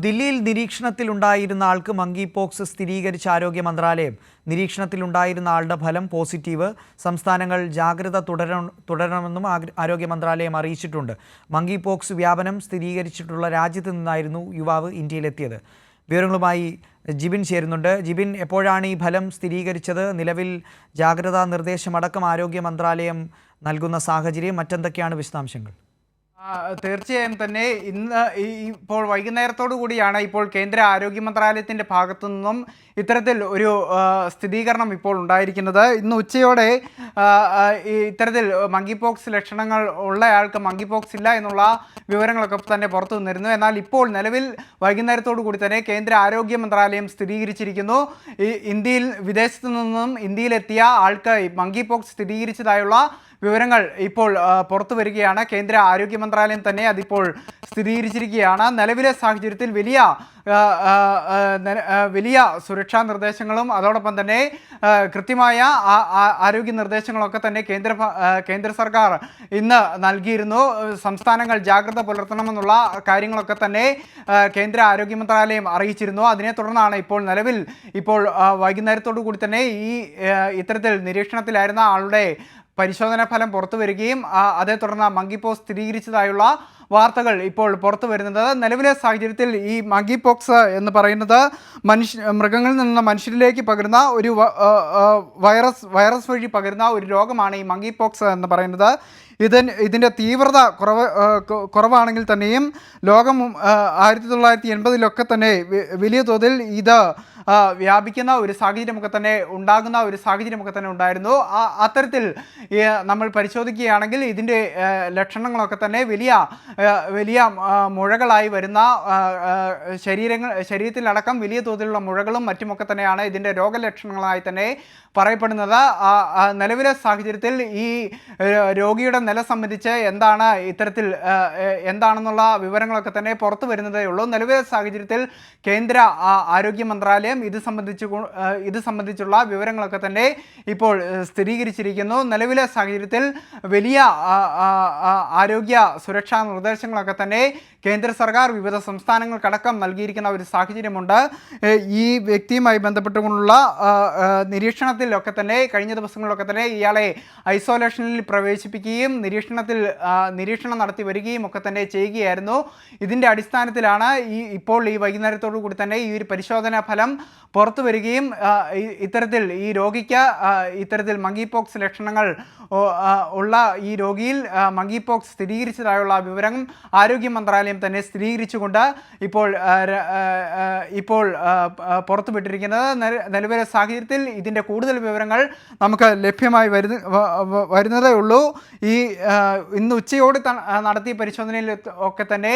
ദില്ലിയിൽ നിരീക്ഷണത്തിലുണ്ടായിരുന്ന ആൾക്ക് monkey pox സ്ഥിരീകരിച്ച ആരോഗ്യ മന്ത്രാലയം നിരീക്ഷണത്തിലുണ്ടായിരുന്ന ആളുടെ ഫലം പോസിറ്റീവ്. സംസ്ഥാനങ്ങൾ ജാഗ്രത തുടരണമെന്നും ആരോഗ്യ മന്ത്രാലയം അറിയിച്ചിട്ടുണ്ട്. മങ്കി പോക്സ് വ്യാപനം സ്ഥിരീകരിച്ചിട്ടുള്ള രാജ്യത്ത് നിന്നായിരുന്നു യുവാവ് ഇന്ത്യയിലെത്തിയത്. വിവരങ്ങളുമായി ജിബിൻ ചേരുന്നുണ്ട്. ജിബിൻ, എപ്പോഴാണ് ഈ ഫലം സ്ഥിരീകരിച്ചത്? നിലവിൽ ജാഗ്രതാ നിർദ്ദേശമടക്കം ആരോഗ്യ മന്ത്രാലയം നൽകുന്ന സാഹചര്യം, മറ്റെന്തൊക്കെയാണ് വിശദാംശങ്ങൾ? തീർച്ചയായും തന്നെ ഇന്ന് ഇപ്പോൾ വൈകുന്നേരത്തോടു കൂടിയാണ് ഇപ്പോൾ കേന്ദ്ര ആരോഗ്യ മന്ത്രാലയത്തിൻ്റെ ഭാഗത്തു നിന്നും ഇത്തരത്തിൽ ഒരു സ്ഥിരീകരണം ഇപ്പോൾ ഉണ്ടായിരിക്കുന്നത്. ഇന്ന് ഉച്ചയോടെ ഇത്തരത്തിൽ മങ്കി പോക്സ് ലക്ഷണങ്ങൾ ഉള്ളയാൾക്ക് മങ്കി പോക്സ് ഇല്ല എന്നുള്ള വിവരങ്ങളൊക്കെ തന്നെ പുറത്തു വന്നിരുന്നു. എന്നാൽ ഇപ്പോൾ നിലവിൽ വൈകുന്നേരത്തോടു കൂടി തന്നെ കേന്ദ്ര ആരോഗ്യ മന്ത്രാലയം സ്ഥിരീകരിച്ചിരിക്കുന്നു. വിദേശത്തു നിന്നും ഇന്ത്യയിലെത്തിയ ആൾക്ക് മങ്കി പോക്സ് സ്ഥിരീകരിച്ചതായുള്ള വിവരങ്ങൾ ഇപ്പോൾ പുറത്തു വരികയാണ്. കേന്ദ്ര ആരോഗ്യ മന്ത്രാലയം തന്നെ അതിപ്പോൾ സ്ഥിരീകരിച്ചിരിക്കുകയാണ്. നിലവിലെ സാഹചര്യത്തിൽ വലിയ സുരക്ഷാ നിർദ്ദേശങ്ങളും അതോടൊപ്പം തന്നെ കൃത്യമായ ആരോഗ്യ നിർദ്ദേശങ്ങളൊക്കെ തന്നെ കേന്ദ്ര സർക്കാർ ഇന്ന് നൽകിയിരുന്നു. സംസ്ഥാനങ്ങൾ ജാഗ്രത പുലർത്തണമെന്നുള്ള കാര്യങ്ങളൊക്കെ തന്നെ കേന്ദ്ര ആരോഗ്യ മന്ത്രാലയം അറിയിച്ചിരുന്നു. അതിനെ തുടർന്നാണ് നിലവിൽ വൈകുന്നേരത്തോടു കൂടി തന്നെ ഇത്തരത്തിൽ നിരീക്ഷണത്തിലായിരുന്ന ആളുടെ പരിശോധനാ ഫലം പുറത്തു വരികയും അതേ തുടർന്ന് മങ്കി പോക്സ് സ്ഥിരീകരിച്ചതായുള്ള വാർത്തകൾ ഇപ്പോൾ പുറത്തു വരുന്നത്. നിലവിലെ സാഹചര്യത്തിൽ ഈ മങ്കി പോക്സ് എന്ന് പറയുന്നത് മൃഗങ്ങളിൽ നിന്ന് മനുഷ്യരിലേക്ക് പകരുന്ന ഒരു വൈറസ് വഴി പകരുന്ന ഒരു രോഗമാണ് ഈ മങ്കി പോക്സ് എന്ന് പറയുന്നത്. ഇതിൻ്റെ തീവ്രത കുറവാണെങ്കിൽ തന്നെയും ലോകം 1980-ലൊക്കെ തന്നെ വലിയ തോതിൽ ഇത് വ്യാപിക്കുന്ന ഒരു സാഹചര്യമൊക്കെ തന്നെ ഉണ്ടായിരുന്നു. അത്തരത്തിൽ നമ്മൾ പരിശോധിക്കുകയാണെങ്കിൽ ഇതിൻ്റെ ലക്ഷണങ്ങളൊക്കെ തന്നെ വലിയ മുഴകളായി വരുന്ന ശരീരത്തിലടക്കം വലിയ തോതിലുള്ള മുഴകളും മറ്റുമൊക്കെ തന്നെയാണ് ഇതിൻ്റെ രോഗലക്ഷണങ്ങളായി തന്നെ പറയപ്പെടുന്നത്. നിലവിലെ സാഹചര്യത്തിൽ ഈ രോഗിയുടെ നില സംബന്ധിച്ച് എന്താണെന്നുള്ള വിവരങ്ങളൊക്കെ തന്നെ പുറത്തു വരുന്നതേ ഉള്ളൂ. നിലവിലെ സാഹചര്യത്തിൽ കേന്ദ്ര ആരോഗ്യ മന്ത്രാലയം ഇത് സംബന്ധിച്ചുള്ള വിവരങ്ങളൊക്കെ തന്നെ ഇപ്പോൾ സ്ഥിരീകരിച്ചിരിക്കുന്നു. നിലവിലെ സാഹചര്യത്തിൽ വലിയ ആരോഗ്യ സുരക്ഷാ നിർദ്ദേശങ്ങളൊക്കെ തന്നെ കേന്ദ്ര സർക്കാർ വിവിധ സംസ്ഥാനങ്ങൾക്കടക്കം നൽകിയിരിക്കുന്ന ഒരു സാഹചര്യമുണ്ട്. ഈ വ്യക്തിയുമായി ബന്ധപ്പെട്ടുകൊണ്ടുള്ള നിരീക്ഷണത്തിലൊക്കെ തന്നെ കഴിഞ്ഞ ദിവസങ്ങളിലൊക്കെ തന്നെ ഇയാളെ ഐസോലേഷനിൽ പ്രവേശിപ്പിക്കുകയും നിരീക്ഷണം നടത്തി വരികയും ഒക്കെ തന്നെ ചെയ്യുകയായിരുന്നു. ഇതിൻ്റെ അടിസ്ഥാനത്തിലാണ് ഇപ്പോൾ ഈ വൈകുന്നേരത്തോടു കൂടി തന്നെ ഈ ഒരു പരിശോധനാ ഫലം പുറത്തു വരികയും ഇത്തരത്തിൽ ഈ രോഗിക്ക് ഇത്തരത്തിൽ മങ്കി പോക്സ് ലക്ഷണങ്ങൾ ഉള്ള ഈ രോഗിയിൽ മങ്കി പോക്സ് സ്ഥിരീകരിച്ചതായുള്ള വിവരം ആരോഗ്യ മന്ത്രാലയം തന്നെ സ്ഥിരീകരിച്ചുകൊണ്ട് ഇപ്പോൾ പുറത്തുവിട്ടിരിക്കുന്നത്. നിലവിലെ സാഹചര്യത്തിൽ ഇതിൻ്റെ കൂടുതൽ വിവരങ്ങൾ നമുക്ക് ലഭ്യമായി വരുന്നതേ ഉള്ളൂ. ഇന്ന് ഉച്ചയോടെ നടത്തിയ പരിശോധനയിൽ ഒക്കെ തന്നെ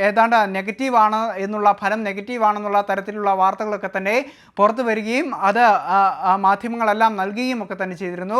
ഏതാണ്ട് നെഗറ്റീവാണ് എന്നുള്ള ഫലം നെഗറ്റീവാണെന്നുള്ള തരത്തിലുള്ള വാർത്തകളൊക്കെ തന്നെ പുറത്തു വരികയും അത് മാധ്യമങ്ങളെല്ലാം നൽകുകയും ഒക്കെ തന്നെ ചെയ്തിരുന്നു.